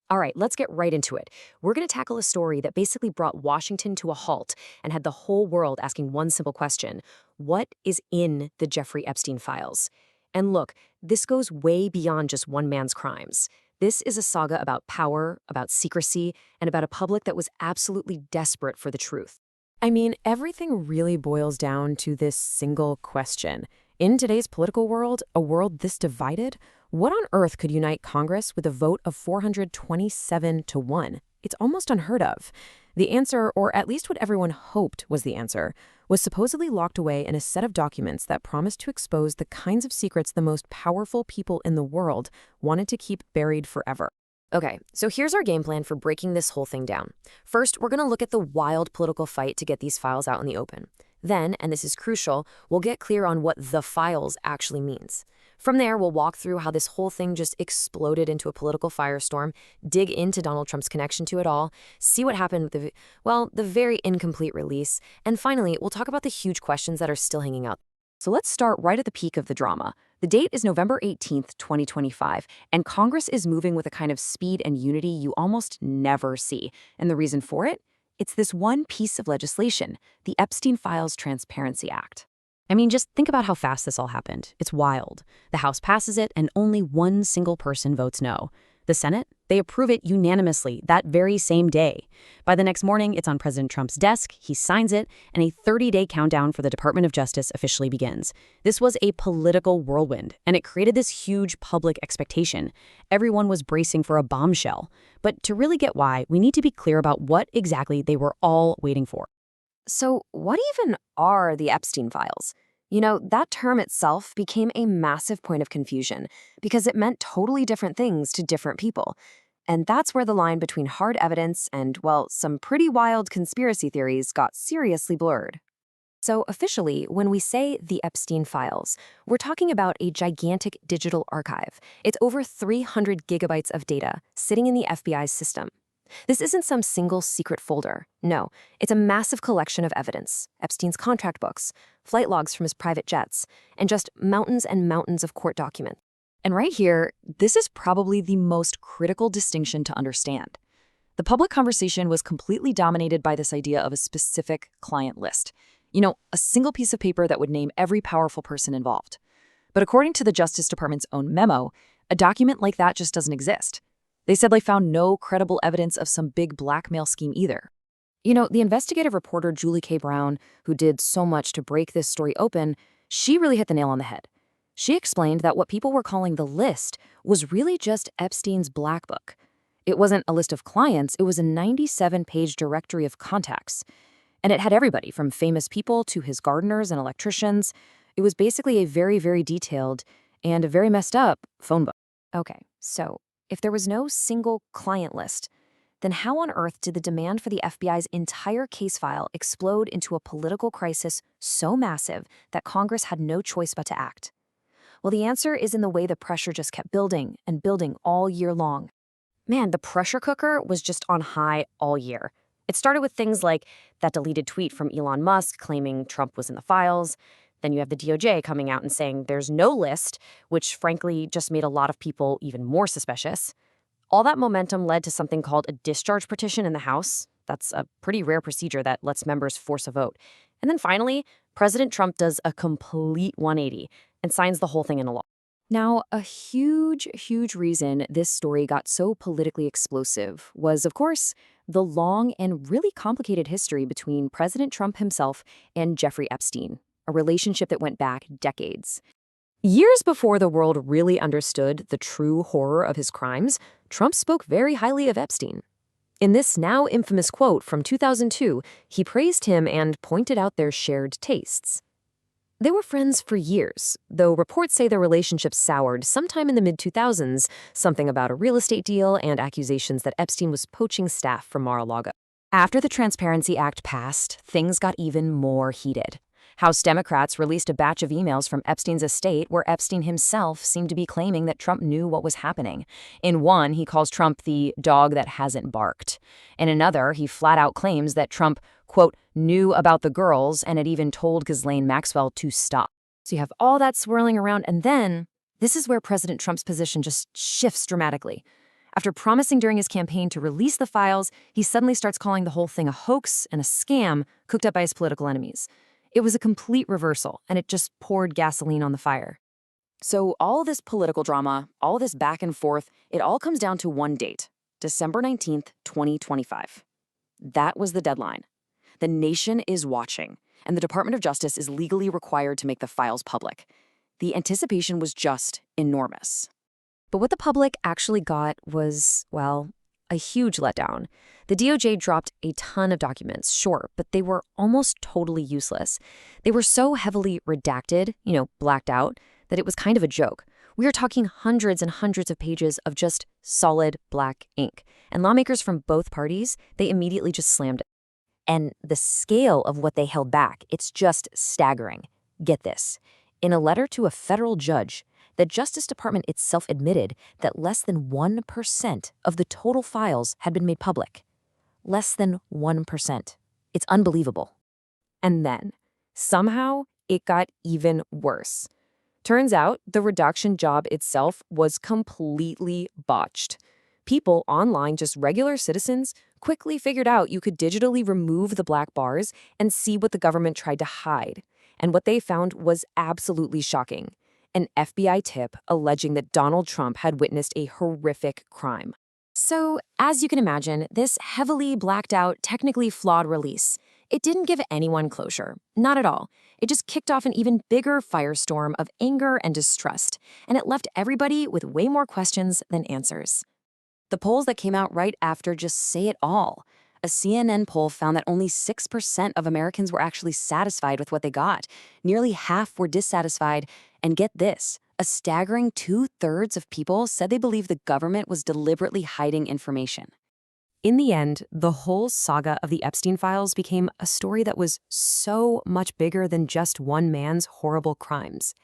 All right, let's get right into it. We're going to tackle a story that basically brought Washington to a halt and had the whole world asking one simple question: what is in the Jeffrey Epstein files? And look, this goes way beyond just one man's crimes. This is a saga about power, about secrecy, and about a public that was absolutely desperate for the truth. I mean, everything really boils down to this single question. In today's political world, a world this divided, what on earth could unite Congress with a vote of 427 to 1? It's almost unheard of. The answer, or at least what everyone hoped was the answer, was supposedly locked away in a set of documents that promised to expose the kinds of secrets the most powerful people in the world wanted to keep buried forever. Okay, so here's our game plan for breaking this whole thing down. First, we're going to look at the wild political fight to get these files out in the open. Then, and this is crucial, we'll get clear on what the files actually means. From there, we'll walk through how this whole thing just exploded into a political firestorm, dig into Donald Trump's connection to it all, see what happened with the very incomplete release, and finally, we'll talk about the huge questions that are still hanging out. So let's start right at the peak of the drama. The date is November 18th, 2025, and Congress is moving with a kind of speed and unity you almost never see. And the reason for it? It's this one piece of legislation, the Epstein Files Transparency Act. I mean, just think about how fast this all happened. It's wild. The House passes it, and only one single person votes no. The Senate, they approve it unanimously that very same day. By the next morning, it's on President Trump's desk, he signs it, and a 30-day countdown for the Department of Justice officially begins. This was a political whirlwind, and it created this huge public expectation. Everyone was bracing for a bombshell. But to really get why, we need to be clear about what exactly they were all waiting for. So what even are the Epstein files? You know, that term itself became a massive point of confusion because it meant totally different things to different people. And that's where the line between hard evidence and, well, some pretty wild conspiracy theories got seriously blurred. So officially, when we say the Epstein files, we're talking about a gigantic digital archive. It's over 300 gigabytes of data sitting in the FBI's system. This isn't some single secret folder. No, it's a massive collection of evidence: Epstein's contract books, flight logs from his private jets, and just mountains and mountains of court documents. And right here, this is probably the most critical distinction to understand. The public conversation was completely dominated by this idea of a specific client list. You know, a single piece of paper that would name every powerful person involved. But according to the Justice Department's own memo, a document like that just doesn't exist. They said they found no credible evidence of some big blackmail scheme either. You know, the investigative reporter Julie K. Brown, who did so much to break this story open, she really hit the nail on the head. She explained that what people were calling the list was really just Epstein's black book. It wasn't a list of clients, it was a 97-page directory of contacts. And it had everybody from famous people to his gardeners and electricians. It was basically a very, very detailed and a very messed up phone book. Okay, so if there was no single client list, then how on earth did the demand for the FBI's entire case file explode into a political crisis so massive that Congress had no choice but to act? Well, the answer is in the way the pressure just kept building and building all year long. Man, the pressure cooker was just on high all year. It started with things like that deleted tweet from Elon Musk claiming Trump was in the files. Then you have the DOJ coming out and saying there's no list, which frankly just made a lot of people even more suspicious. All that momentum led to something called a discharge petition in the House. That's a pretty rare procedure that lets members force a vote. And then finally, President Trump does a complete 180 and signs the whole thing into law. Now, a huge, huge reason this story got so politically explosive was, of course, the long and really complicated history between President Trump himself and Jeffrey Epstein, a relationship that went back decades. Years before the world really understood the true horror of his crimes, Trump spoke very highly of Epstein. In this now infamous quote from 2002, he praised him and pointed out their shared tastes. They were friends for years, though reports say their relationship soured sometime in the mid-2000s, something about a real estate deal and accusations that Epstein was poaching staff from Mar-a-Lago. After the Transparency Act passed, things got even more heated. House Democrats released a batch of emails from Epstein's estate where Epstein himself seemed to be claiming that Trump knew what was happening. In one, he calls Trump the dog that hasn't barked. In another, he flat out claims that Trump, quote, knew about the girls and had even told Ghislaine Maxwell to stop. So you have all that swirling around, and then this is where President Trump's position just shifts dramatically. After promising during his campaign to release the files, he suddenly starts calling the whole thing a hoax and a scam cooked up by his political enemies. It was a complete reversal, and it just poured gasoline on the fire. So all this political drama, all this back and forth, it all comes down to one date, December 19th, 2025. That was the deadline. The nation is watching, and the Department of Justice is legally required to make the files public. The anticipation was just enormous. But what the public actually got was, well, a huge letdown. The DOJ dropped a ton of documents, sure, but they were almost totally useless. They were so heavily redacted, blacked out, that it was kind of a joke. We are talking hundreds and hundreds of pages of just solid black ink. And lawmakers from both parties, they immediately just slammed it. And the scale of what they held back, it's just staggering. Get this. In a letter to a federal judge, the Justice Department itself admitted that less than 1% of the total files had been made public. Less than 1%. It's unbelievable. And then, somehow, it got even worse. Turns out, the redaction job itself was completely botched. People online, just regular citizens, quickly figured out you could digitally remove the black bars and see what the government tried to hide. And what they found was absolutely shocking. An FBI tip alleging that Donald Trump had witnessed a horrific crime. So, as you can imagine, this heavily blacked out, technically flawed release, it didn't give anyone closure. Not at all. It just kicked off an even bigger firestorm of anger and distrust, and it left everybody with way more questions than answers. The polls that came out right after just say it all. A CNN poll found that only 6% of Americans were actually satisfied with what they got. Nearly half were dissatisfied. And get this, a staggering 2/3 of people said they believed the government was deliberately hiding information. In the end, the whole saga of the Epstein files became a story that was so much bigger than just one man's horrible crimes.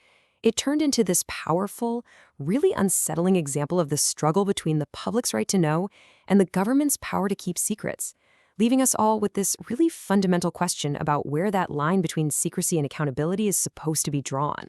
It turned into this powerful, really unsettling example of the struggle between the public's right to know and the government's power to keep secrets, leaving us all with this really fundamental question about where that line between secrecy and accountability is supposed to be drawn.